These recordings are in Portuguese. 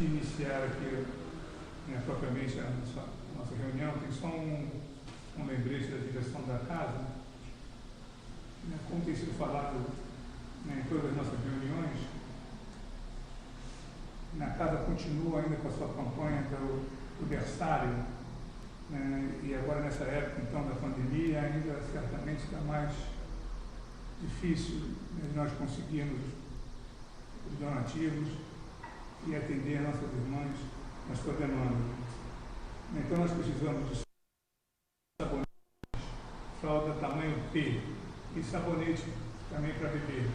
Iniciar aqui, propriamente a nossa reunião, tem só um lembrete da direção da casa. Como tem sido falado em todas as nossas reuniões, a casa continua ainda com a sua campanha do berçário, e agora nessa época então da pandemia ainda certamente está mais difícil nós conseguirmos os donativos e atender nossas irmãs na sua demanda. Então nós precisamos de sabonete, fralda tamanho P e sabonete também para bebê,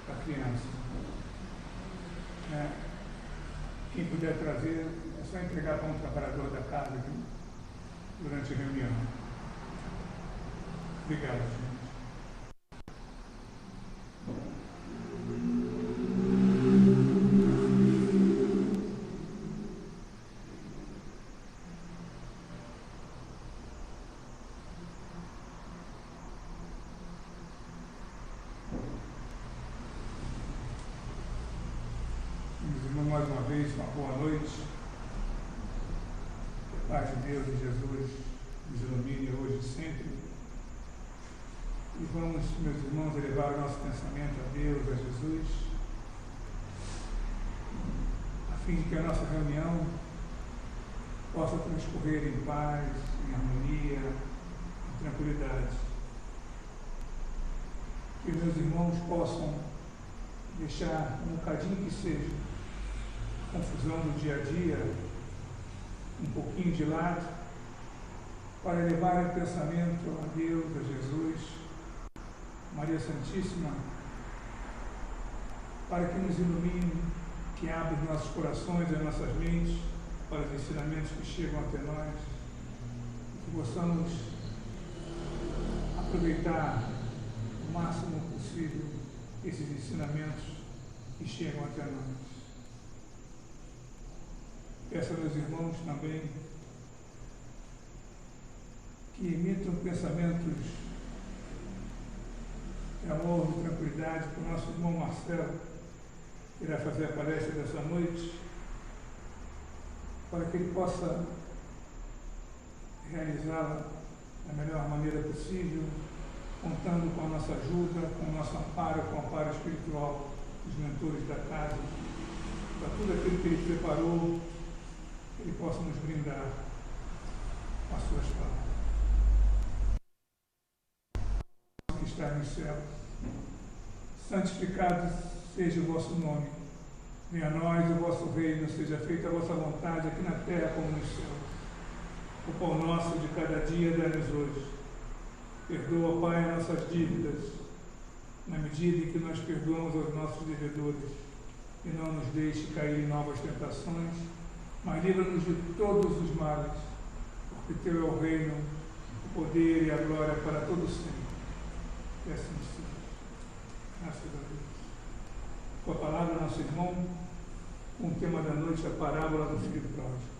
para criança. Quem puder trazer, é só entregar para um trabalhador da casa aqui, durante a reunião. Obrigado, senhor. Mais uma vez, uma boa noite. Que a paz de Deus e Jesus nos ilumine hoje e sempre. E vamos, meus irmãos, elevar o nosso pensamento a Deus, a Jesus, a fim de que a nossa reunião possa transcorrer em paz, em harmonia, em tranquilidade. Que meus irmãos possam deixar um bocadinho que seja confusão do dia a dia, um pouquinho de lado, para elevar o pensamento a Deus, a Jesus, Maria Santíssima, para que nos ilumine, que abra os nossos corações e as nossas mentes para os ensinamentos que chegam até nós, que possamos aproveitar o máximo possível esses ensinamentos que chegam até nós. Peço a meus irmãos também que emitam pensamentos de amor, de tranquilidade para o nosso irmão Marcelo, que irá fazer a palestra dessa noite, para que ele possa realizá-la da melhor maneira possível, contando com a nossa ajuda, com o nosso amparo, com o amparo espiritual dos mentores da casa, para tudo aquilo que ele preparou, ele possa nos brindar com as suas palavras. Que está no céu, santificado seja o vosso nome. Venha a nós o vosso reino, seja feita a vossa vontade, aqui na terra como no céu. O pão nosso de cada dia dá-nos hoje. Perdoa, Pai, nossas dívidas, na medida em que nós perdoamos aos nossos devedores, e não nos deixe cair em novas tentações, mas livra-nos de todos os males, porque teu é o reino, o poder e a glória para todos sempre. E assim seja. Graças a Deus. Com a palavra, nosso irmão, com o tema da noite, a parábola do filho pródigo.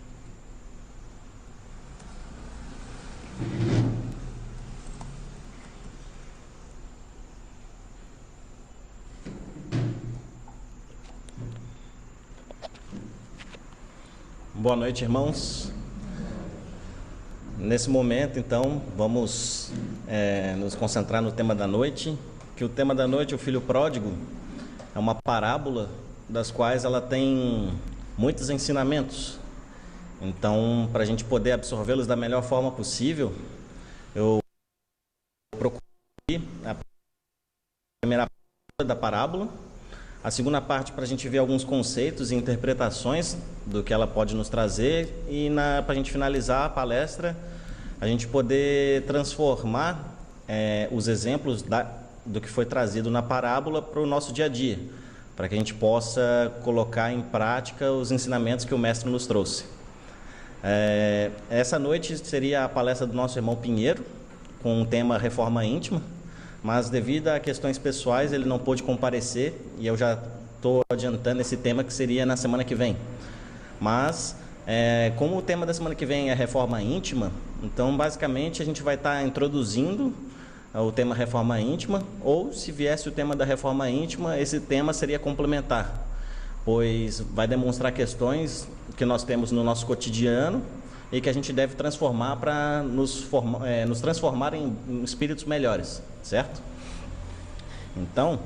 Boa noite, irmãos. Nesse momento, então, vamos nos concentrar no tema da noite, que o tema da noite, o filho pródigo, é uma parábola das quais ela tem muitos ensinamentos. Então, para a gente poder absorvê-los da melhor forma possível, eu procurei a primeira parte da parábola, a segunda parte para a gente ver alguns conceitos e interpretações do que ela pode nos trazer e para a gente finalizar a palestra, a gente poder transformar os exemplos do que foi trazido na parábola para o nosso dia a dia, para que a gente possa colocar em prática os ensinamentos que o mestre nos trouxe. Essa noite seria a palestra do nosso irmão Pinheiro, com o tema Reforma Íntima, mas devido a questões pessoais ele não pôde comparecer e eu já estou adiantando esse tema que seria na semana que vem. Mas, como o tema da semana que vem é reforma íntima, então basicamente a gente vai estar introduzindo o tema reforma íntima, ou se viesse o tema da reforma íntima, esse tema seria complementar. pois vai demonstrar questões que nós temos no nosso cotidiano e que a gente deve transformar para nos transformar em espíritos melhores, certo? Então,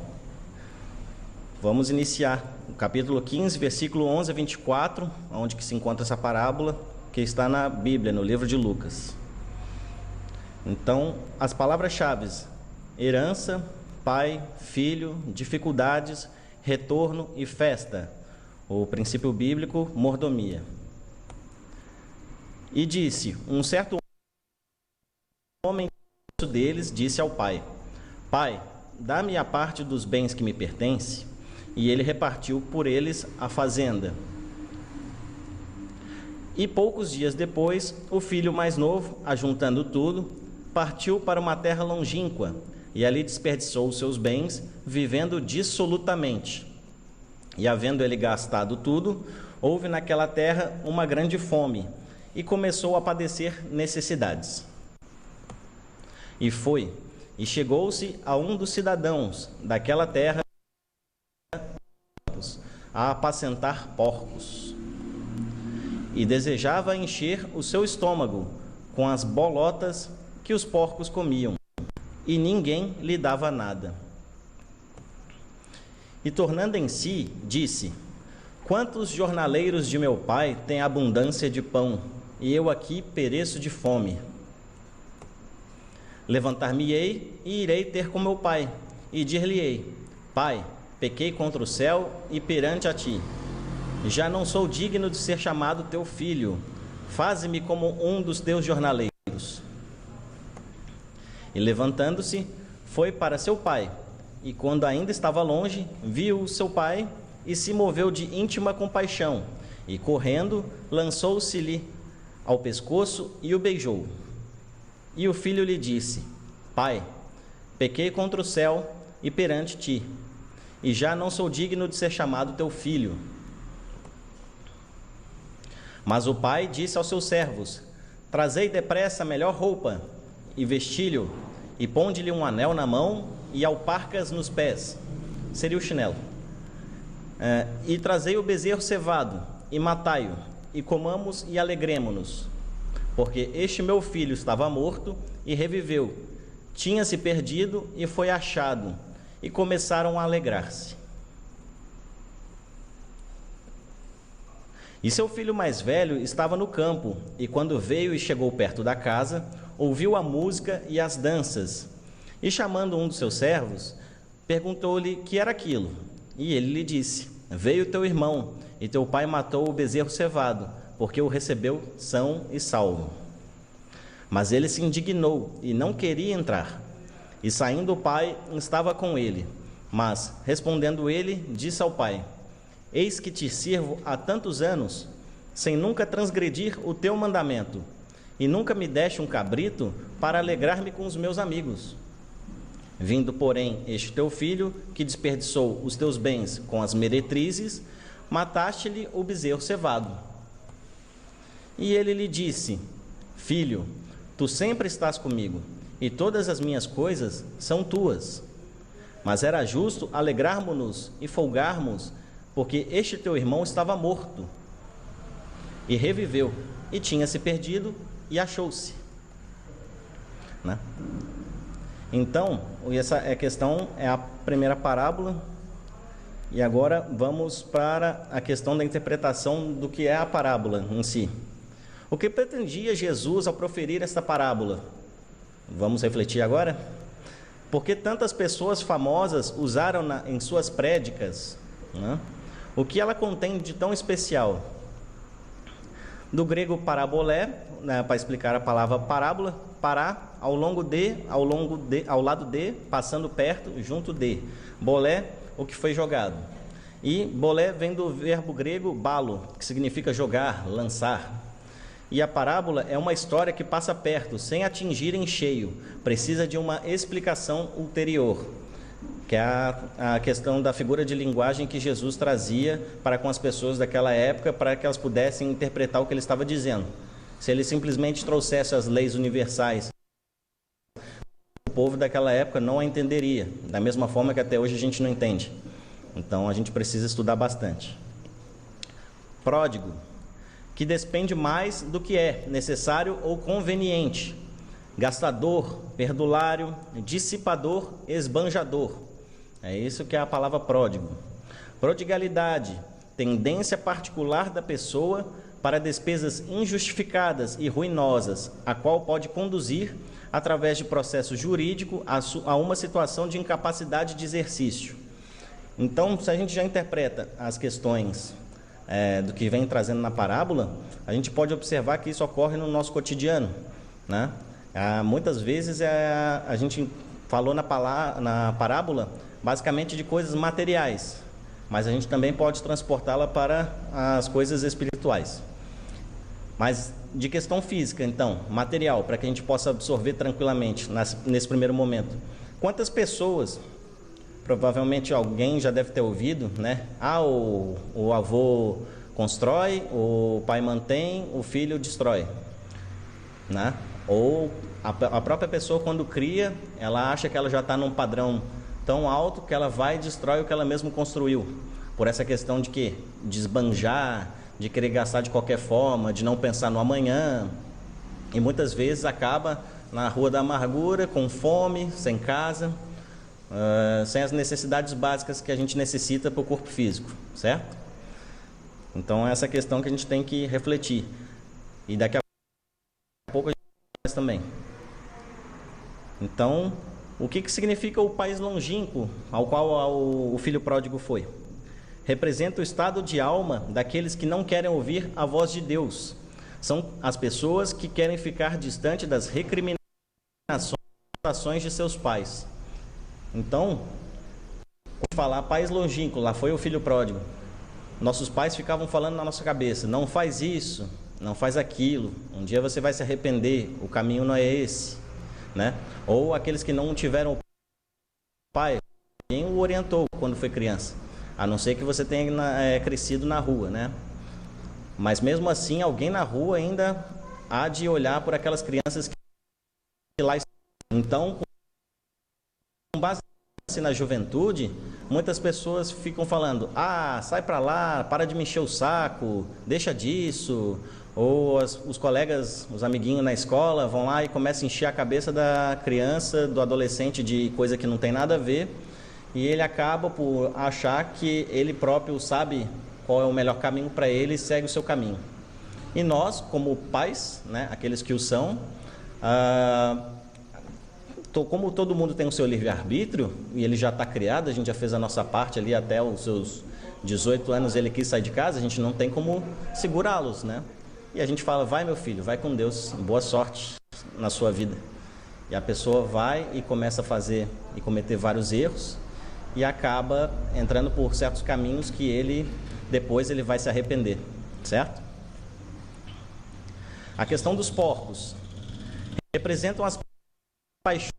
vamos iniciar o capítulo 15, versículo 11 a 24, onde que se encontra essa parábola, que está na Bíblia, no livro de Lucas. Então, as palavras-chave: herança, pai, filho, dificuldades, retorno e festa. O princípio bíblico, mordomia. E disse, um certo homem deles disse ao pai: Pai, dá-me a parte dos bens que me pertence. E ele repartiu por eles a fazenda. E poucos dias depois, o filho mais novo, ajuntando tudo, partiu para uma terra longínqua, e ali desperdiçou os seus bens, vivendo dissolutamente. E havendo ele gastado tudo, houve naquela terra uma grande fome, e começou a padecer necessidades. E foi, e chegou-se a um dos cidadãos daquela terra a apacentar porcos. E desejava encher o seu estômago com as bolotas que os porcos comiam, e ninguém lhe dava nada. E tornando em si, disse: Quantos jornaleiros de meu pai têm abundância de pão, e eu aqui pereço de fome? Levantar-me-ei e irei ter com meu pai, e dir-lhe-ei: Pai, pequei contra o céu e perante a ti. Já não sou digno de ser chamado teu filho. Faze-me como um dos teus jornaleiros. E levantando-se, foi para seu pai. E quando ainda estava longe, viu seu pai e se moveu de íntima compaixão. E correndo, lançou-se-lhe ao pescoço e o beijou. E o filho lhe disse: Pai, pequei contra o céu e perante ti, e já não sou digno de ser chamado teu filho. Mas o pai disse aos seus servos: Trazei depressa a melhor roupa, e vesti-lhe, e ponde-lhe um anel na mão, e alparcas nos pés, seria o chinelo. E trazei o bezerro cevado, e matai-o, e comamos e alegremo-nos. Porque este meu filho estava morto e reviveu, tinha-se perdido e foi achado, e começaram a alegrar-se. E seu filho mais velho estava no campo, e quando veio e chegou perto da casa, ouviu a música e as danças. E chamando um dos seus servos, perguntou-lhe que era aquilo. E ele lhe disse: Veio teu irmão, e teu pai matou o bezerro cevado, porque o recebeu são e salvo. Mas ele se indignou e não queria entrar. E saindo o pai, estava com ele. Mas, respondendo ele, disse ao pai: Eis que te sirvo há tantos anos, sem nunca transgredir o teu mandamento, e nunca me deste um cabrito para alegrar-me com os meus amigos. Vindo, porém, este teu filho, que desperdiçou os teus bens com as meretrizes, mataste-lhe o bezerro cevado. E ele lhe disse: Filho, tu sempre estás comigo, e todas as minhas coisas são tuas. Mas era justo alegrarmos-nos e folgarmos, porque este teu irmão estava morto e reviveu, e tinha se perdido e achou-se. Né? Então, essa questão é a primeira parábola. E agora vamos para a questão da interpretação do que é a parábola em si. O que pretendia Jesus ao proferir esta parábola? Vamos refletir agora? Por que tantas pessoas famosas usaram em suas prédicas? Né? O que ela contém de tão especial? Do grego parabolé, né, para explicar a palavra parábola, pará, ao lado de, passando perto, junto de. Bolé, o que foi jogado. E bolé vem do verbo grego balo, que significa jogar, lançar. E a parábola é uma história que passa perto, sem atingir em cheio, precisa de uma explicação ulterior, que é a questão da figura de linguagem que Jesus trazia para com as pessoas daquela época, para que elas pudessem interpretar o que ele estava dizendo. Se ele simplesmente trouxesse as leis universais, o povo daquela época não a entenderia, da mesma forma que até hoje a gente não entende. Então a gente precisa estudar bastante. pródigo, que despende mais do que é necessário ou conveniente, gastador, perdulário, dissipador, esbanjador. É isso que é a palavra pródigo. Prodigalidade, tendência particular da pessoa para despesas injustificadas e ruinosas, a qual pode conduzir, através de processo jurídico, a uma situação de incapacidade de exercício. Então, se a gente já interpreta as questões do que vem trazendo na parábola, a gente pode observar que isso ocorre no nosso cotidiano, né? Muitas vezes a gente falou na parábola basicamente de coisas materiais, mas a gente também pode transportá-la para as coisas espirituais. Mas de questão física, então, material, para que a gente possa absorver tranquilamente nesse primeiro momento. Quantas pessoas, provavelmente alguém já deve ter ouvido, né? O avô constrói, o pai mantém, o filho destrói, né? Ou a própria pessoa, quando cria, ela acha que ela já está num padrão tão alto que ela vai e destrói o que ela mesma construiu. Por essa questão de quê? De esbanjar, de querer gastar de qualquer forma, de não pensar no amanhã. E muitas vezes acaba na rua da amargura, com fome, sem casa, sem as necessidades básicas que a gente necessita para o corpo físico, certo? Então, essa questão que a gente tem que refletir. E daqui a pouco a gente faz também. Então, o que significa o país longínquo ao qual o filho pródigo foi? Representa o estado de alma daqueles que não querem ouvir a voz de Deus. São as pessoas que querem ficar distante das recriminações e ações de seus pais. Então, falar país longínquo, lá foi o filho pródigo. Nossos pais ficavam falando na nossa cabeça: não faz isso, não faz aquilo, um dia você vai se arrepender, o caminho não é esse, né? Ou aqueles que não tiveram pai, quem o orientou quando foi criança, a não ser que você tenha crescido na rua, né? Mas mesmo assim, alguém na rua ainda há de olhar por aquelas crianças que lá estão. Então, com base na juventude, muitas pessoas ficam falando: sai pra lá, para de me encher o saco, deixa disso. Ou os colegas, os amiguinhos na escola vão lá e começam a encher a cabeça da criança, do adolescente, de coisa que não tem nada a ver, e ele acaba por achar que ele próprio sabe qual é o melhor caminho para ele e segue o seu caminho. E nós, como pais, né, aqueles que o são, como todo mundo tem o seu livre-arbítrio, e ele já está criado, a gente já fez a nossa parte ali até os seus 18 anos, ele quis sair de casa, a gente não tem como segurá-los, né? E a gente fala: vai meu filho, vai com Deus, boa sorte na sua vida. E a pessoa vai e começa a fazer e cometer vários erros e acaba entrando por certos caminhos que depois ele vai se arrepender, certo? A questão dos porcos representam as paixões,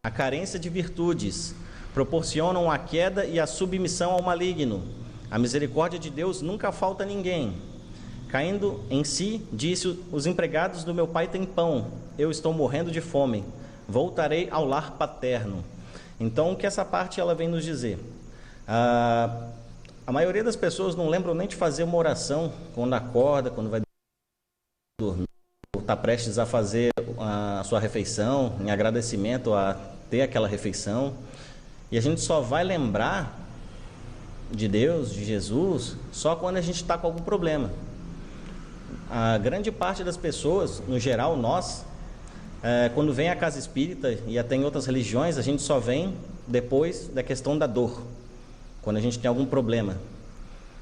a carência de virtudes, proporcionam a queda e a submissão ao maligno. A misericórdia de Deus nunca falta a ninguém. Caindo em si, disse: os empregados do meu pai têm pão, eu estou morrendo de fome, voltarei ao lar paterno. Então, o que essa parte ela vem nos dizer? A maioria das pessoas não lembram nem de fazer uma oração quando acorda, quando vai dormir, está prestes a fazer a sua refeição, em agradecimento a ter aquela refeição. E a gente só vai lembrar de Deus, de Jesus, só quando a gente está com algum problema. A grande parte das pessoas, no geral nós, quando vem à casa espírita e até em outras religiões, a gente só vem depois da questão da dor, quando a gente tem algum problema.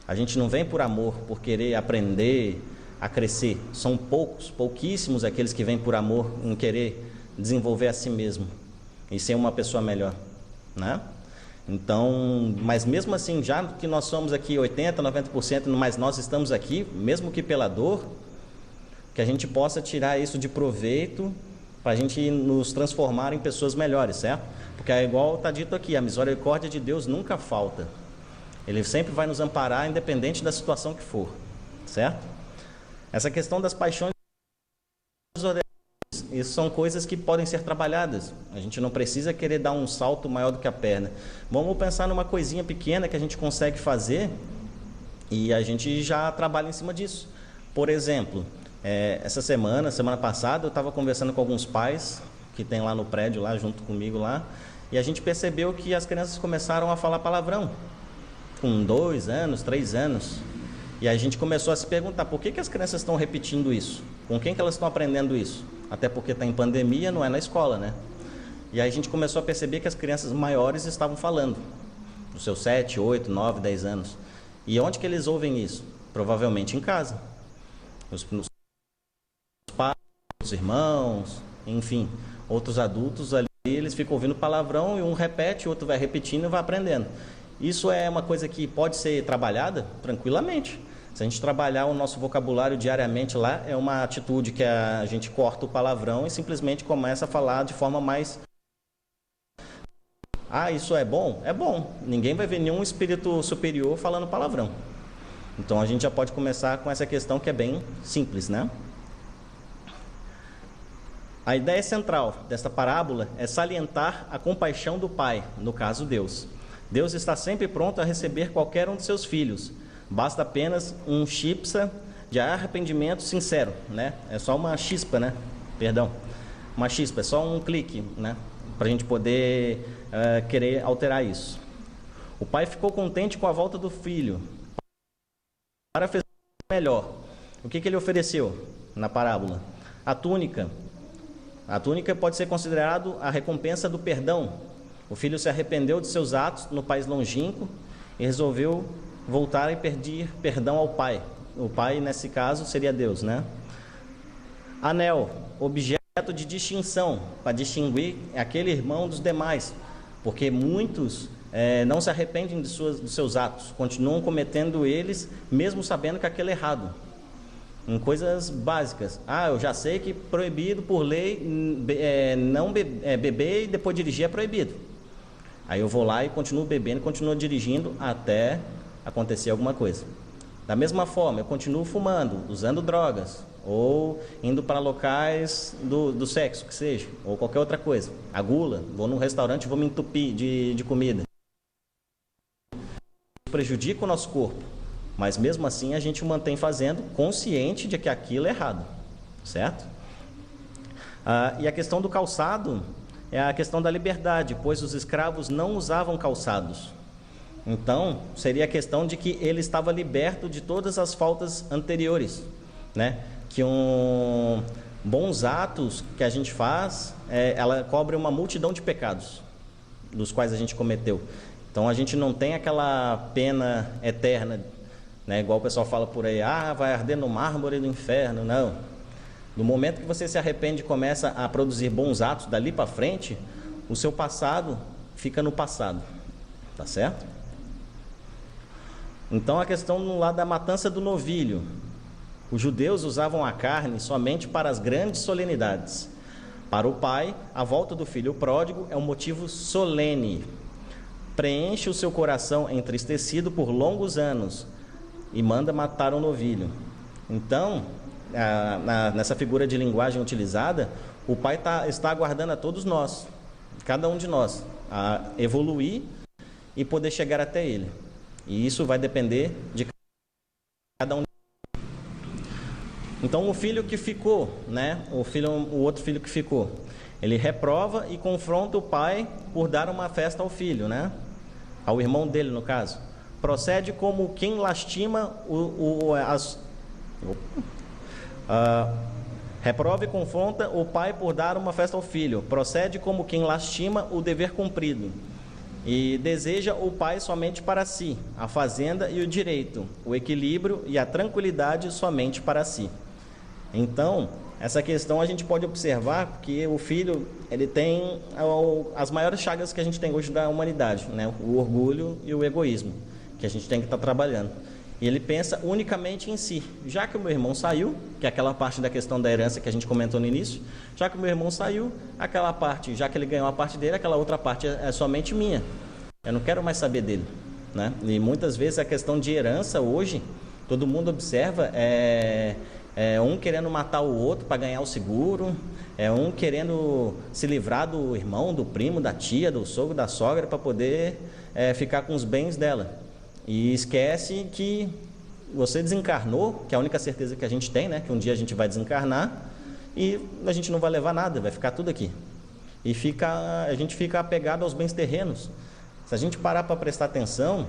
A gente não vem por amor, por querer aprender a crescer. São pouquíssimos aqueles que vêm por amor, em querer desenvolver a si mesmo e ser uma pessoa melhor, né? Então, mas mesmo assim, já que nós somos aqui 80%, 90%, mas nós estamos aqui, mesmo que pela dor, que a gente possa tirar isso de proveito para a gente nos transformar em pessoas melhores, certo? Porque é igual está dito aqui: a misericórdia de Deus nunca falta. Ele sempre vai nos amparar, independente da situação que for, certo? Essa questão das paixões desordenadas, isso são coisas que podem ser trabalhadas. A gente não precisa querer dar um salto maior do que a perna. Vamos pensar numa coisinha pequena que a gente consegue fazer E a gente já trabalha em cima disso. Por exemplo, essa semana passada, eu estava conversando com alguns pais que tem lá no prédio, lá junto comigo lá, e a gente percebeu que as crianças começaram a falar palavrão com 2 anos, 3 anos. E a gente começou a se perguntar por que as crianças estão repetindo isso? Com quem que elas estão aprendendo isso? Até porque está em pandemia, não é na escola, né? E aí a gente começou a perceber que as crianças maiores estavam falando, dos seus 7, 8, 9, 10 anos. E onde que eles ouvem isso? Provavelmente em casa. Os pais, os irmãos, enfim, outros adultos ali, eles ficam ouvindo palavrão e um repete, o outro vai repetindo e vai aprendendo. Isso é uma coisa que pode ser trabalhada tranquilamente. Se a gente trabalhar o nosso vocabulário diariamente lá, é uma atitude que a gente corta o palavrão e simplesmente começa a falar de forma mais... Ah, isso é bom? É bom. Ninguém vai ver nenhum espírito superior falando palavrão. Então a gente já pode começar com essa questão que é bem simples, né? A ideia central desta parábola é salientar a compaixão do Pai, no caso Deus. Deus está sempre pronto a receber qualquer um de seus filhos. Basta apenas um chipsa de arrependimento sincero, né? É só uma chispa, né? Perdão. Uma chispa, é só um clique, né? Para a gente poder querer alterar isso. O pai ficou contente com a volta do filho. Para fazer melhor. O que ele ofereceu na parábola? A túnica. A túnica pode ser considerado a recompensa do perdão. O filho se arrependeu de seus atos no país longínquo e resolveu voltar e pedir perdão ao pai. O pai, nesse caso, seria Deus, né? Anel, objeto de distinção, para distinguir aquele irmão dos demais, porque muitos não se arrependem dos seus atos, continuam cometendo eles, mesmo sabendo que aquilo é errado. Em coisas básicas. Eu já sei que proibido por lei não beber e depois dirigir é proibido. Aí eu vou lá e continuo bebendo, continuo dirigindo até acontecer alguma coisa. Da mesma forma, eu continuo fumando, usando drogas, ou indo para locais do sexo, que seja, ou qualquer outra coisa. A gula, vou num restaurante e vou me entupir de comida. Prejudica o nosso corpo, mas mesmo assim a gente o mantém fazendo, consciente de que aquilo é errado, certo? E a questão do calçado é a questão da liberdade, pois os escravos não usavam calçados. Então, seria a questão de que ele estava liberto de todas as faltas anteriores, né? Que bons atos que a gente faz, ela cobre uma multidão de pecados, dos quais a gente cometeu. Então, a gente não tem aquela pena eterna, né? Igual o pessoal fala por aí, vai arder no mármore do inferno. Não. No momento que você se arrepende e começa a produzir bons atos dali para frente, o seu passado fica no passado, tá certo? Então a questão no lado da matança do novilho, os judeus usavam a carne somente para as grandes solenidades. Para o pai, a volta do filho pródigo é um motivo solene, preenche o seu coração entristecido por longos anos e manda matar um novilho. Então, nessa figura de linguagem utilizada, o pai está aguardando a todos nós, cada um de nós, a evoluir e poder chegar até ele. E isso vai depender de cada um. Então, o filho que ficou, né? O outro filho que ficou, ele reprova e confronta o pai por dar uma festa ao filho, né? Ao irmão dele, no caso. Procede como quem lastima reprova e confronta o pai por dar uma festa ao filho. Procede como quem lastima o dever cumprido. E deseja o pai somente para si, a fazenda e o direito, o equilíbrio e a tranquilidade somente para si. Então, essa questão a gente pode observar que o filho, ele tem as maiores chagas que a gente tem hoje da humanidade, né? O orgulho e o egoísmo, que a gente tem que estar trabalhando. E ele pensa unicamente em si. Já que o meu irmão saiu, que é aquela parte da questão da herança que a gente comentou no início, já que o meu irmão saiu, aquela parte, já que ele ganhou a parte dele, aquela outra parte é somente minha. Eu não quero mais saber dele, né? E muitas vezes a questão de herança hoje, todo mundo observa, um querendo matar o outro para ganhar o seguro, um querendo se livrar do irmão, do primo, da tia, do sogro, da sogra, para poder ficar com os bens dela. E esquece que você desencarnou, que é a única certeza que a gente tem, né? Que um dia a gente vai desencarnar e a gente não vai levar nada, vai ficar tudo aqui. E a gente fica apegado aos bens terrenos. Se a gente parar para prestar atenção,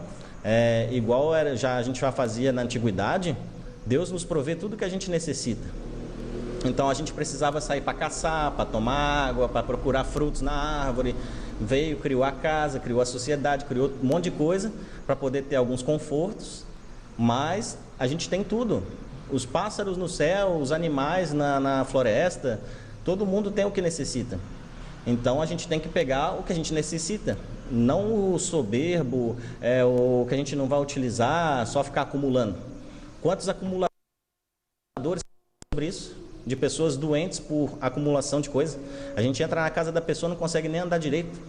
igual a gente já fazia na antiguidade, Deus nos provê tudo que a gente necessita. Então a gente precisava sair para caçar, para tomar água, para procurar frutos na árvore. Veio, criou a casa, criou a sociedade, criou um monte de coisa para poder ter alguns confortos. Mas a gente tem tudo. Os pássaros no céu, os animais na floresta, todo mundo tem o que necessita. Então a gente tem que pegar o que a gente necessita, não o soberbo, o que a gente não vai utilizar, só ficar acumulando. Quantos acumuladores sobre isso? De pessoas doentes por acumulação de coisas. A gente entra na casa da pessoa e não consegue nem andar direito.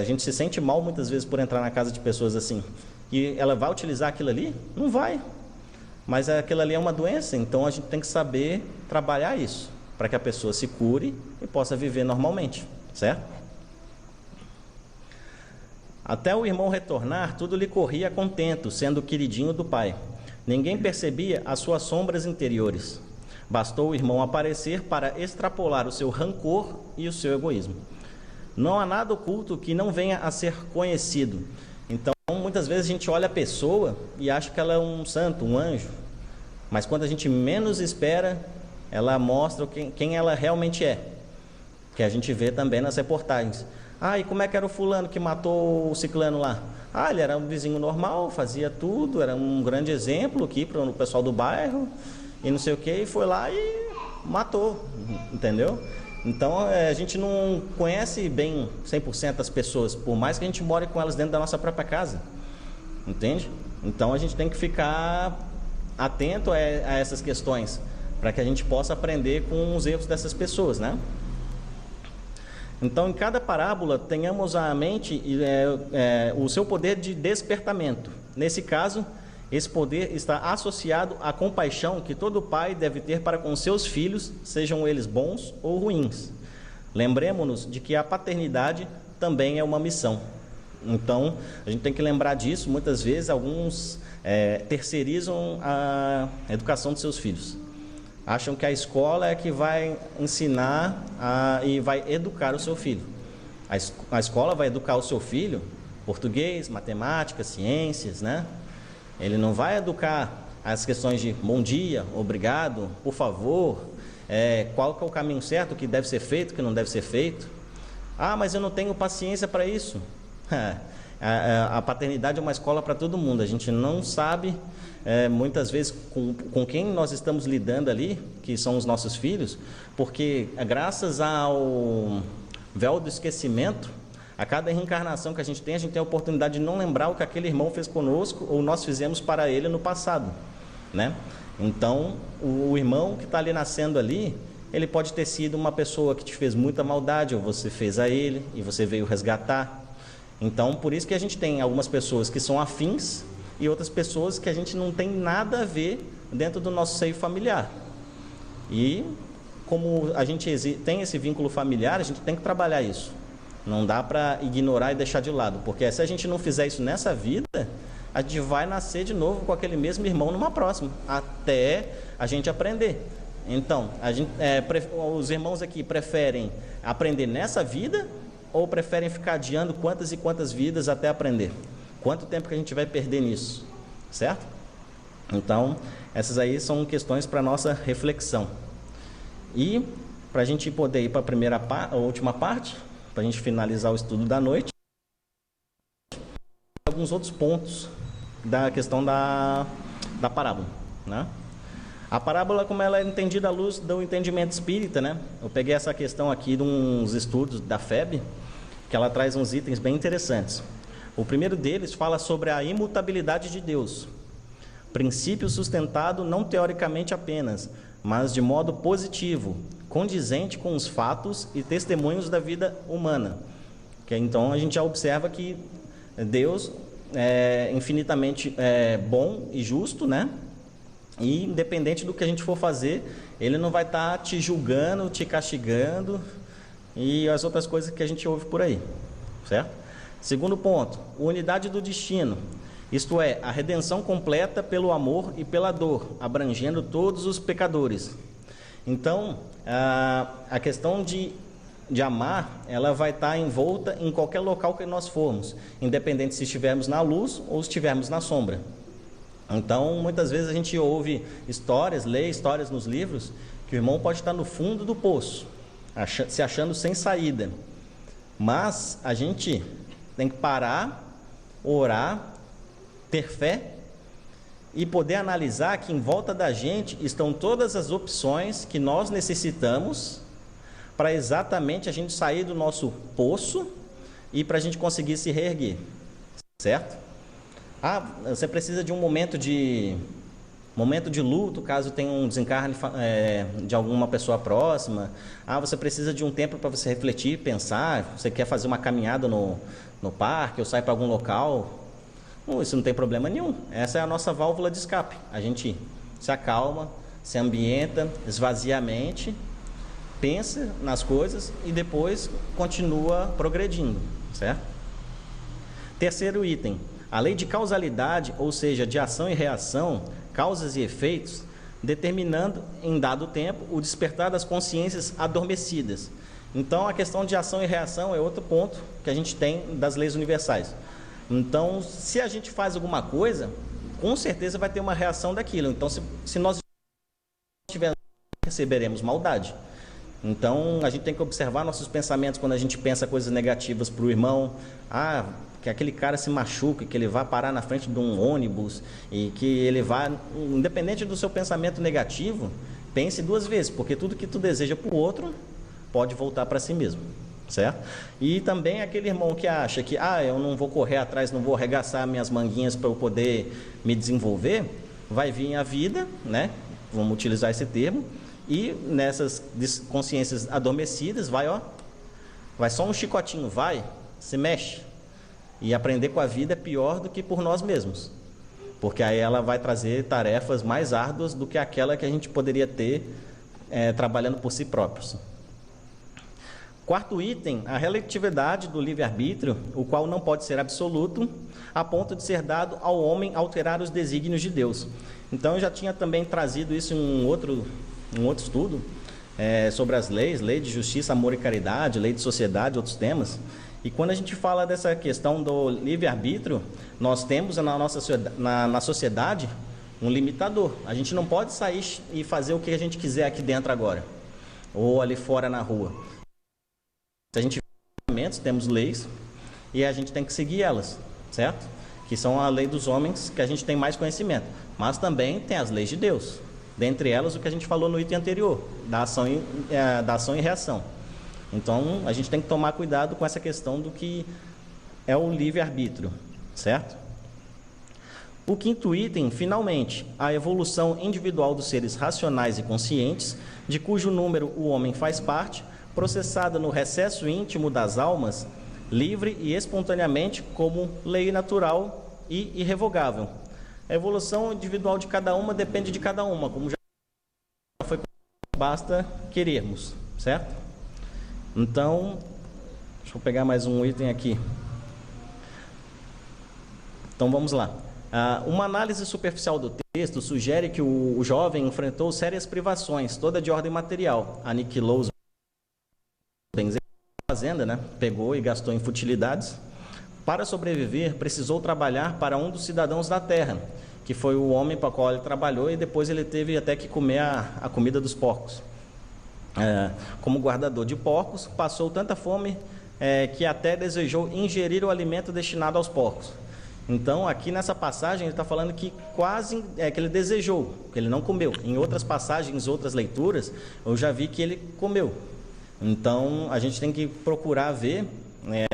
A gente se sente mal muitas vezes por entrar na casa de pessoas assim. E ela vai utilizar aquilo ali? Não vai. Mas aquilo ali é uma doença, então a gente tem que saber trabalhar isso, para que a pessoa se cure e possa viver normalmente, certo? Até o irmão retornar, tudo lhe corria contento, sendo o queridinho do pai. Ninguém percebia as suas sombras interiores. Bastou o irmão aparecer para extrapolar o seu rancor e o seu egoísmo. Não há nada oculto que não venha a ser conhecido. Então, muitas vezes a gente olha a pessoa e acha que ela é um santo, um anjo. Mas quando a gente menos espera, ela mostra quem ela realmente é. Que a gente vê também nas reportagens. E como é que era o fulano que matou o ciclano lá? Ele era um vizinho normal, fazia tudo, era um grande exemplo aqui para o pessoal do bairro. E não sei o que, e foi lá e matou, entendeu? Então a gente não conhece bem 100% as pessoas, por mais que a gente more com elas dentro da nossa própria casa, entende? Então a gente tem que ficar atento a essas questões, para que a gente possa aprender com os erros dessas pessoas, né? Então em cada parábola tenhamos à mente o seu poder de despertamento. Nesse caso, esse poder está associado à compaixão que todo pai deve ter para com seus filhos, sejam eles bons ou ruins. Lembremos-nos de que a paternidade também é uma missão. Então, a gente tem que lembrar disso. Muitas vezes, alguns terceirizam a educação de seus filhos. Acham que a escola é que vai ensinar e vai educar o seu filho. A escola vai educar o seu filho português, matemática, ciências, né? Ele não vai educar as questões de bom dia, obrigado, por favor, qual que é o caminho certo, o que deve ser feito, o que não deve ser feito. Mas eu não tenho paciência para isso. A paternidade é uma escola para todo mundo. A gente não sabe, muitas vezes, com quem nós estamos lidando ali, que são os nossos filhos, porque graças ao véu do esquecimento, a cada reencarnação que a gente tem a oportunidade de não lembrar o que aquele irmão fez conosco ou nós fizemos para ele no passado, né? Então, o irmão que está ali nascendo ali, ele pode ter sido uma pessoa que te fez muita maldade, ou você fez a ele e você veio resgatar. Então, por isso que a gente tem algumas pessoas que são afins e outras pessoas que a gente não tem nada a ver dentro do nosso seio familiar. E como a gente tem esse vínculo familiar, a gente tem que trabalhar isso. Não dá para ignorar e deixar de lado, porque se a gente não fizer isso nessa vida, a gente vai nascer de novo com aquele mesmo irmão numa próxima, até a gente aprender. Então, os irmãos aqui preferem aprender nessa vida ou preferem ficar adiando quantas e quantas vidas até aprender? Quanto tempo que a gente vai perder nisso, certo? Então, essas aí são questões para nossa reflexão. E para a gente poder ir para a última parte, para a gente finalizar o estudo da noite, alguns outros pontos da questão da parábola, né? A parábola, como ela é entendida à luz do entendimento espírita, né? Eu peguei essa questão aqui de uns estudos da FEB, que ela traz uns itens bem interessantes. O primeiro deles fala sobre a imutabilidade de Deus, princípio sustentado não teoricamente apenas, mas de modo positivo, condizente com os fatos e testemunhos da vida humana. Então a gente já observa que Deus é infinitamente bom e justo, né? E independente do que a gente for fazer, Ele não vai estar te julgando, te castigando e as outras coisas que a gente ouve por aí, certo? Segundo ponto, unidade do destino. Isto é, a redenção completa pelo amor e pela dor, abrangendo todos os pecadores. Então, a questão de amar, ela vai estar envolta em qualquer local que nós formos, independente se estivermos na luz ou estivermos na sombra. Então, muitas vezes a gente ouve histórias, lê histórias nos livros, que o irmão pode estar no fundo do poço, se achando sem saída. Mas a gente tem que parar, orar, ter fé e poder analisar que em volta da gente estão todas as opções que nós necessitamos para exatamente a gente sair do nosso poço e para a gente conseguir se reerguer, certo? Você precisa de um momento de luto, caso tenha um desencarne de alguma pessoa próxima. Você precisa de um tempo para você refletir, pensar. Você quer fazer uma caminhada no parque ou sair para algum local. Isso não tem problema nenhum. Essa é a nossa válvula de escape. A gente se acalma, se ambienta, esvazia a mente, pensa nas coisas e depois continua progredindo, certo? Terceiro item, a lei de causalidade, ou seja, de ação e reação, causas e efeitos, determinando em dado tempo o despertar das consciências adormecidas. Então, a questão de ação e reação é outro ponto que a gente tem das leis universais. Então, se a gente faz alguma coisa, com certeza vai ter uma reação daquilo. Então, se nós tivermos, receberemos maldade. Então, a gente tem que observar nossos pensamentos quando a gente pensa coisas negativas para o irmão. Que aquele cara se machuque, que ele vá parar na frente de um ônibus e que ele vá, independente do seu pensamento negativo, pense duas vezes, porque tudo que tu deseja para o outro pode voltar para si mesmo, certo? E também aquele irmão que acha que eu não vou correr atrás, não vou arregaçar minhas manguinhas para eu poder me desenvolver, vai vir a vida, né? Vamos utilizar esse termo, e nessas consciências adormecidas vai só um chicotinho, se mexe. E aprender com a vida é pior do que por nós mesmos, porque aí ela vai trazer tarefas mais árduas do que aquela que a gente poderia ter trabalhando por si próprios. Quarto item, a relatividade do livre-arbítrio, o qual não pode ser absoluto, a ponto de ser dado ao homem alterar os desígnios de Deus. Então, eu já tinha também trazido isso em um outro estudo, sobre as leis, lei de justiça, amor e caridade, lei de sociedade, outros temas. E quando a gente fala dessa questão do livre-arbítrio, nós temos na sociedade um limitador. A gente não pode sair e fazer o que a gente quiser aqui dentro agora, ou ali fora na rua. A gente temos leis e a gente tem que seguir elas, certo? Que são a lei dos homens, que a gente tem mais conhecimento. Mas também tem as leis de Deus. Dentre elas, o que a gente falou no item anterior, da ação e reação. Então, a gente tem que tomar cuidado com essa questão do que é o livre-arbítrio, certo? O quinto item, finalmente, a evolução individual dos seres racionais e conscientes, de cujo número o homem faz parte, processada no recesso íntimo das almas, livre e espontaneamente como lei natural e irrevogável. A evolução individual de cada uma depende de cada uma, como já foi, basta querermos, certo? Então, deixa eu pegar mais um item aqui. Então, vamos lá. Uma análise superficial do texto sugere que o jovem enfrentou sérias privações, toda de ordem material, aniquilou os bens da fazenda, né? Pegou e gastou em futilidades. Para sobreviver, precisou trabalhar para um dos cidadãos da terra, que foi o homem para o qual ele trabalhou, e depois ele teve até que comer a comida dos porcos. Como guardador de porcos, passou tanta fome que até desejou ingerir o alimento destinado aos porcos. Então, aqui nessa passagem, ele está falando que quase que ele desejou, que ele não comeu. Em outras passagens, outras leituras, eu já vi que ele comeu. Então, a gente tem que procurar ver,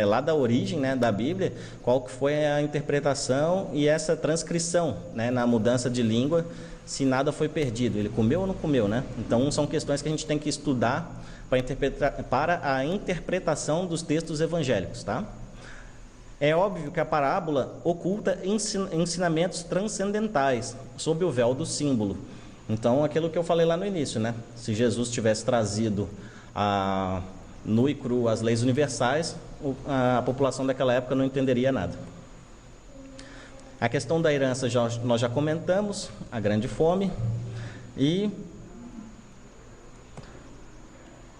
lá da origem, né, da Bíblia, qual que foi a interpretação e essa transcrição, né, na mudança de língua, se nada foi perdido. Ele comeu ou não comeu, né? Então, são questões que a gente tem que estudar para a interpretação dos textos evangélicos, tá? É óbvio que a parábola oculta ensinamentos transcendentais sob o véu do símbolo. Então, aquilo que eu falei lá no início, né? Se Jesus tivesse trazido nu e cru as leis universais, a população daquela época não entenderia nada. A questão da herança nós já comentamos, a grande fome. E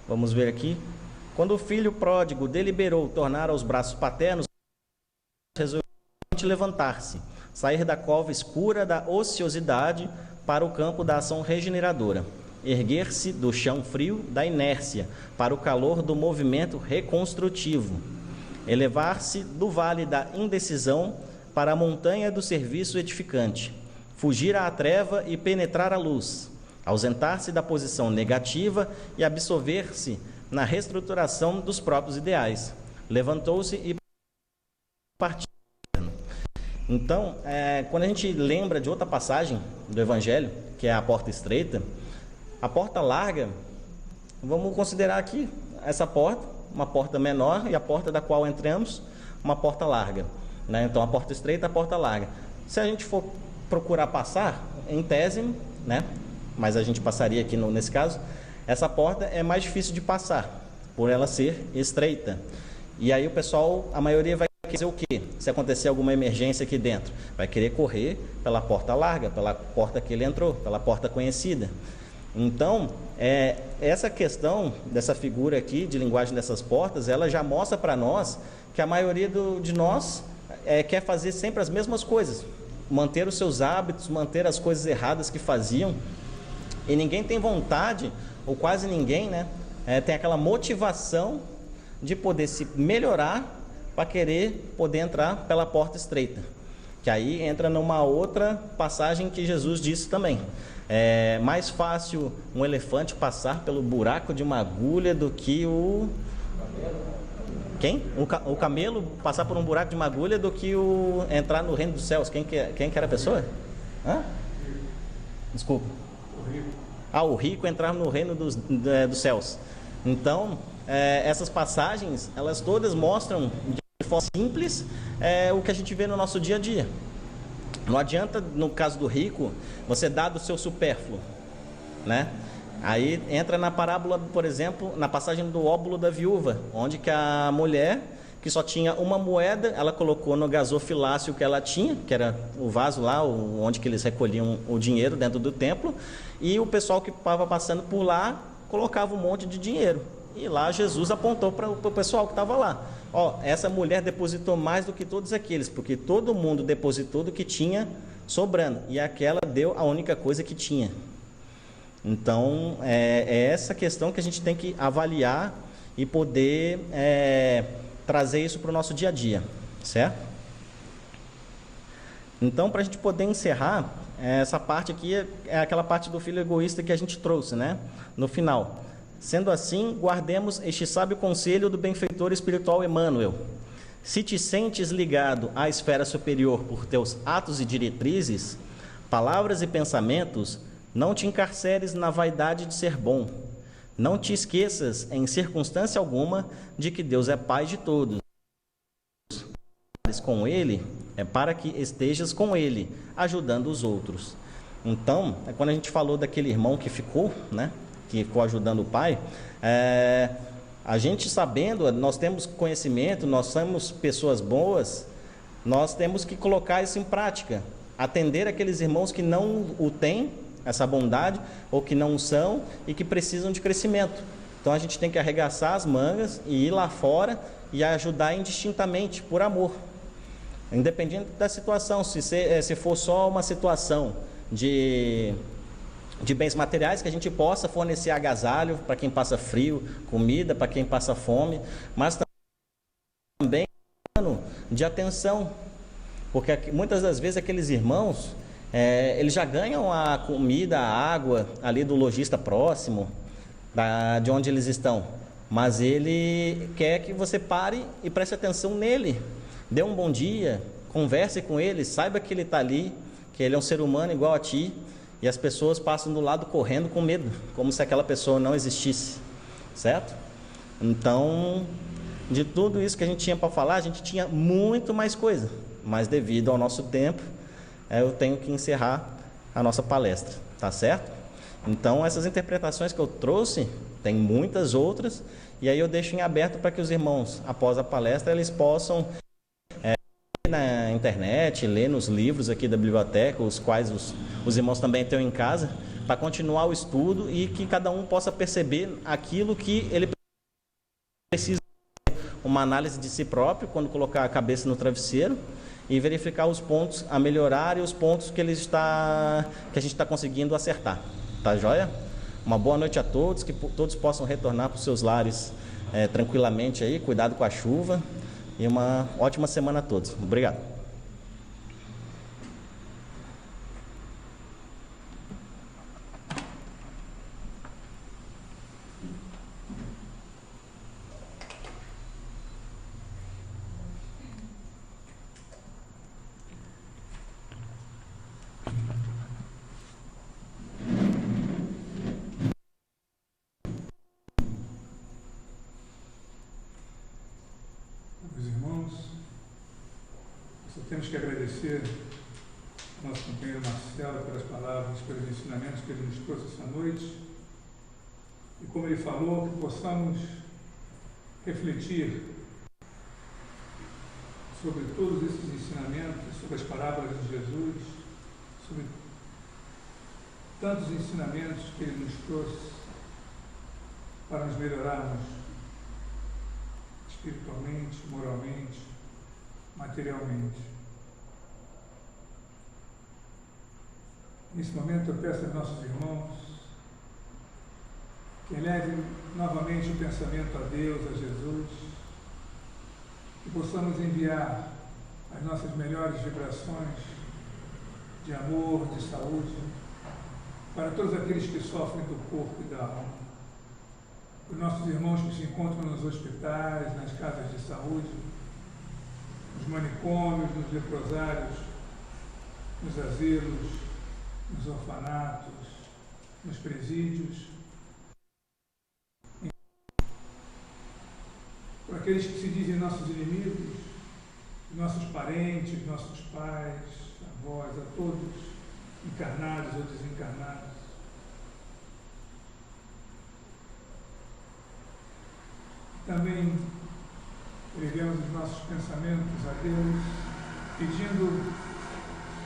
vamos ver aqui. Quando o filho pródigo deliberou tornar aos braços paternos, resolveu levantar-se, sair da cova escura da ociosidade para o campo da ação regeneradora, erguer-se do chão frio da inércia para o calor do movimento reconstrutivo, elevar-se do vale da indecisão para a montanha do serviço edificante, fugir à treva e penetrar a luz, ausentar-se da posição negativa e absolver-se na reestruturação dos próprios ideais. Levantou-se e partiu. Então, quando a gente lembra de outra passagem do Evangelho, que é a porta estreita, a porta larga, vamos considerar aqui essa porta, uma porta menor, e a porta da qual entramos, uma porta larga, né? Então, a porta estreita, a porta larga. Se a gente for procurar passar, em tese, né? Mas a gente passaria aqui nesse caso, essa porta é mais difícil de passar, por ela ser estreita. E aí o pessoal, a maioria vai querer o quê? Se acontecer alguma emergência aqui dentro, vai querer correr pela porta larga, pela porta que ele entrou, pela porta conhecida. Então, essa questão dessa figura aqui, de linguagem dessas portas, ela já mostra para nós que a maioria de nós quer fazer sempre as mesmas coisas, manter os seus hábitos, manter as coisas erradas que faziam, e ninguém tem vontade, ou quase ninguém, né, tem aquela motivação de poder se melhorar para querer poder entrar pela porta estreita, que aí entra numa outra passagem que Jesus disse também. É mais fácil um elefante passar pelo buraco de uma agulha do que o camelo passar por um buraco de uma agulha do que entrar no reino dos céus. Quem que era a pessoa? Desculpa. O rico entrar no reino dos céus. Então, essas passagens, elas todas mostram de forma simples o que a gente vê no nosso dia a dia. Não adianta, no caso do rico, você dar do seu supérfluo, né? Aí entra na parábola, por exemplo, na passagem do óbolo da viúva, onde que a mulher, que só tinha uma moeda, ela colocou no gasofilácio que ela tinha, que era o vaso lá, onde que eles recolhiam o dinheiro dentro do templo, e o pessoal que estava passando por lá colocava um monte de dinheiro. E lá Jesus apontou para o pessoal que estava lá. Essa mulher depositou mais do que todos aqueles, porque todo mundo depositou do que tinha sobrando, e aquela deu a única coisa que tinha. Então, é essa questão que a gente tem que avaliar e poder trazer isso para o nosso dia a dia, certo? Então, para a gente poder encerrar, essa parte aqui é aquela parte do filho egoísta que a gente trouxe, né? No final. Sendo assim, guardemos este sábio conselho do benfeitor espiritual Emmanuel. Se te sentes ligado à esfera superior por teus atos e diretrizes, palavras e pensamentos, não te encarceres na vaidade de ser bom. Não te esqueças, em circunstância alguma, de que Deus é Pai de todos. Com Ele é para que estejas com Ele, ajudando os outros. Então, quando a gente falou daquele irmão que ficou, né? Que ficou ajudando o pai, a gente sabendo, nós temos conhecimento, nós somos pessoas boas, nós temos que colocar isso em prática, atender aqueles irmãos que não o têm, essa bondade, ou que não são e que precisam de crescimento. Então a gente tem que arregaçar as mangas e ir lá fora e ajudar indistintamente, por amor, independente da situação. Se for só uma situação de bens materiais, que a gente possa fornecer agasalho para quem passa frio, comida para quem passa fome, mas também de atenção, porque muitas das vezes aqueles irmãos, eles já ganham a comida, a água ali do lojista próximo, de onde eles estão, mas ele quer que você pare e preste atenção nele, dê um bom dia, converse com ele, saiba que ele está ali, que ele é um ser humano igual a ti. E as pessoas passam do lado correndo com medo, como se aquela pessoa não existisse, certo? Então, de tudo isso que a gente tinha para falar, a gente tinha muito mais coisa, mas devido ao nosso tempo, eu tenho que encerrar a nossa palestra, tá certo? Então, essas interpretações que eu trouxe, tem muitas outras, e aí eu deixo em aberto para que os irmãos, após a palestra, eles possam na internet, ler nos livros aqui da biblioteca, os quais os irmãos também têm em casa, para continuar o estudo e que cada um possa perceber aquilo que ele precisa, uma análise de si próprio, quando colocar a cabeça no travesseiro, e verificar os pontos a melhorar e os pontos que a gente está conseguindo acertar. Tá joia? Uma boa noite a todos, que todos possam retornar para os seus lares tranquilamente aí, cuidado com a chuva, e uma ótima semana a todos. Obrigado. Temos que agradecer ao nosso companheiro Marcelo pelas palavras, pelos ensinamentos que ele nos trouxe essa noite. E como ele falou, que possamos refletir sobre todos esses ensinamentos, sobre as parábolas de Jesus, sobre tantos ensinamentos que ele nos trouxe para nos melhorarmos espiritualmente, moralmente, materialmente. Nesse momento eu peço aos nossos irmãos que elevem novamente o pensamento a Deus, a Jesus, que possamos enviar as nossas melhores vibrações de amor, de saúde, para todos aqueles que sofrem do corpo e da alma. Os nossos irmãos que se encontram nos hospitais, nas casas de saúde, nos manicômios, nos leprosários, nos asilos, nos orfanatos, nos presídios, por aqueles que se dizem nossos inimigos, nossos parentes, nossos pais, avós, a todos, encarnados ou desencarnados. Também elevamos os nossos pensamentos a Deus, pedindo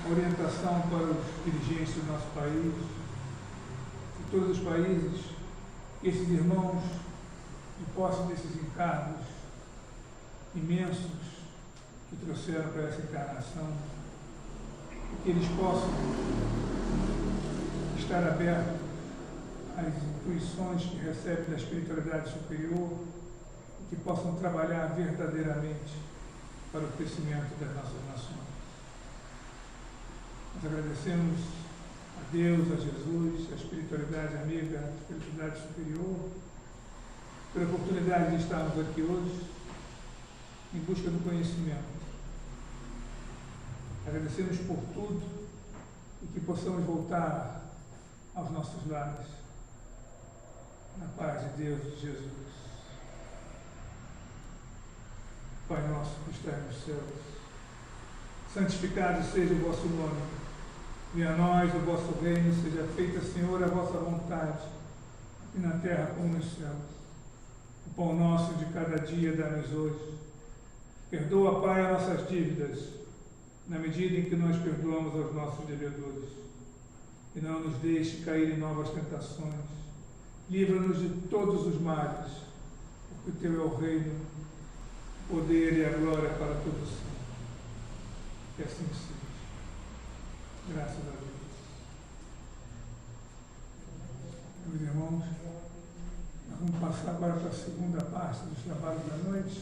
orientação para os dirigentes do nosso país, de todos os países, esses irmãos, de posse desses encargos imensos que trouxeram para essa encarnação, que eles possam estar abertos às intuições que recebem da espiritualidade superior e que possam trabalhar verdadeiramente para o crescimento das nossas nações. Nós agradecemos a Deus, a Jesus, a espiritualidade amiga, a espiritualidade superior, pela oportunidade de estarmos aqui hoje em busca do conhecimento. Agradecemos por tudo e que possamos voltar aos nossos lares, na paz de Deus e de Jesus. Pai nosso que estás nos céus, santificado seja o vosso nome. Venha a nós o vosso reino, seja feita, Senhor, a vossa vontade, aqui na terra como nos céus. O pão nosso de cada dia dá-nos hoje. Perdoa, Pai, as nossas dívidas, na medida em que nós perdoamos aos nossos devedores. E não nos deixe cair em novas tentações. Livra-nos de todos os males, porque Teu é o reino, o poder e a glória para todos sempre. Que assim seja. Graças a Deus. Meus irmãos, nós vamos passar agora para a segunda parte dos trabalhos da noite.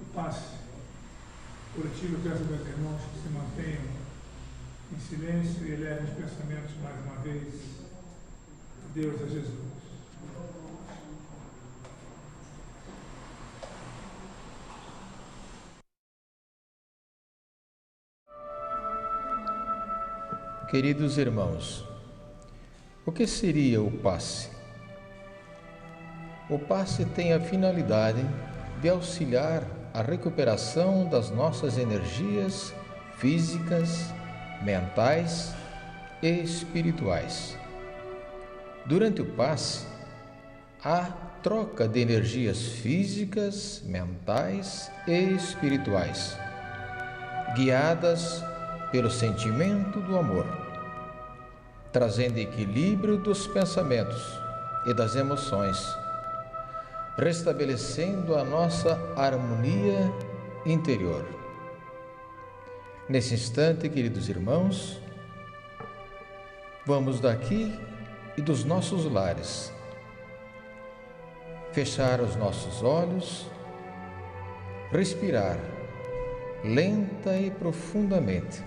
O passe coletivo. Eu peço aos meus irmãos que se mantenham em silêncio e elevem os pensamentos mais uma vez a Deus, a Jesus. Queridos irmãos, o que seria o passe? O passe tem a finalidade de auxiliar a recuperação das nossas energias físicas, mentais e espirituais. Durante o passe, há troca de energias físicas, mentais e espirituais. guiadas pelo sentimento do amor, trazendo equilíbrio dos pensamentos e das emoções, restabelecendo a nossa harmonia interior. Nesse instante, queridos irmãos, vamos daqui e dos nossos lares fechar os nossos olhos, respirar lenta e profundamente,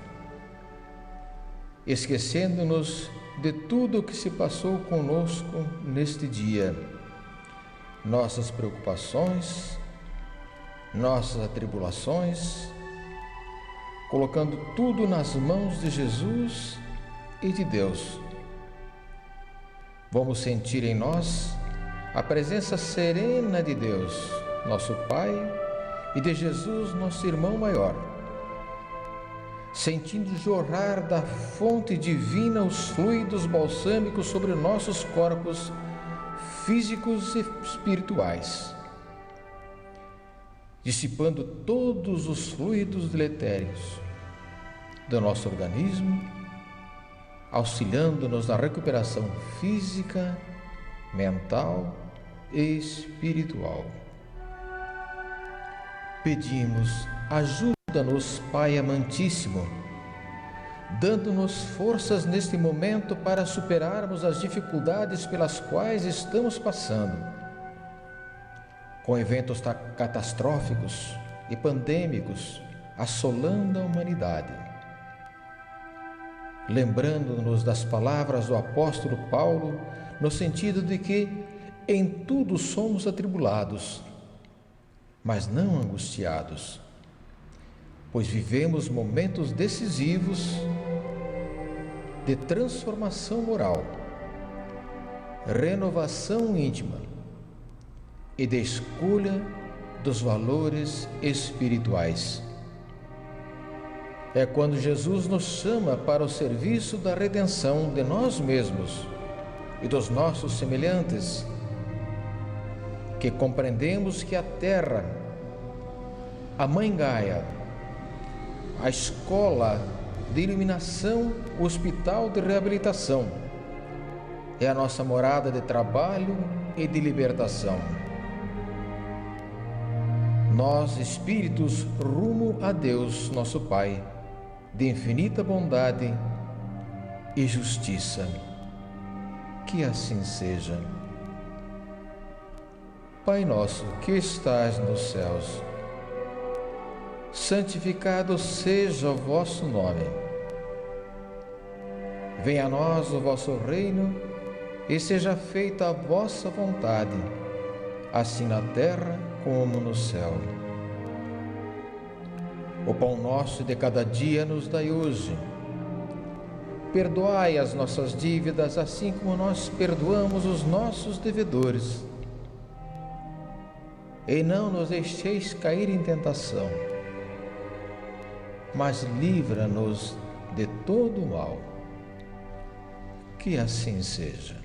esquecendo-nos de tudo o que se passou conosco neste dia, nossas preocupações, nossas atribulações, colocando tudo nas mãos de Jesus e de Deus. Vamos sentir em nós a presença serena de Deus, nosso Pai, e de Jesus, nosso irmão maior, sentindo jorrar da fonte divina os fluidos balsâmicos sobre nossos corpos físicos e espirituais, dissipando todos os fluidos deletérios do nosso organismo, auxiliando-nos na recuperação física, mental e espiritual. Pedimos, ajuda-nos, Pai amantíssimo, dando-nos forças neste momento para superarmos as dificuldades pelas quais estamos passando, com eventos catastróficos e pandêmicos assolando a humanidade. Lembrando-nos das palavras do apóstolo Paulo, no sentido de que em tudo somos atribulados, mas não angustiados, pois vivemos momentos decisivos de transformação moral, renovação íntima e de escolha dos valores espirituais. É quando Jesus nos chama para o serviço da redenção de nós mesmos e dos nossos semelhantes, que compreendemos que a Terra, a Mãe Gaia, a escola de iluminação, o hospital de reabilitação, é a nossa morada de trabalho e de libertação. Nós, espíritos, rumo a Deus, nosso Pai, de infinita bondade e justiça. Que assim seja. Pai nosso que estás nos céus, santificado seja o vosso nome. Venha a nós o vosso reino e seja feita a vossa vontade, assim na terra como no céu. O pão nosso de cada dia nos dai hoje. Perdoai as nossas dívidas, assim como nós perdoamos os nossos devedores. E não nos deixeis cair em tentação, mas livra-nos de todo o mal. Que assim seja.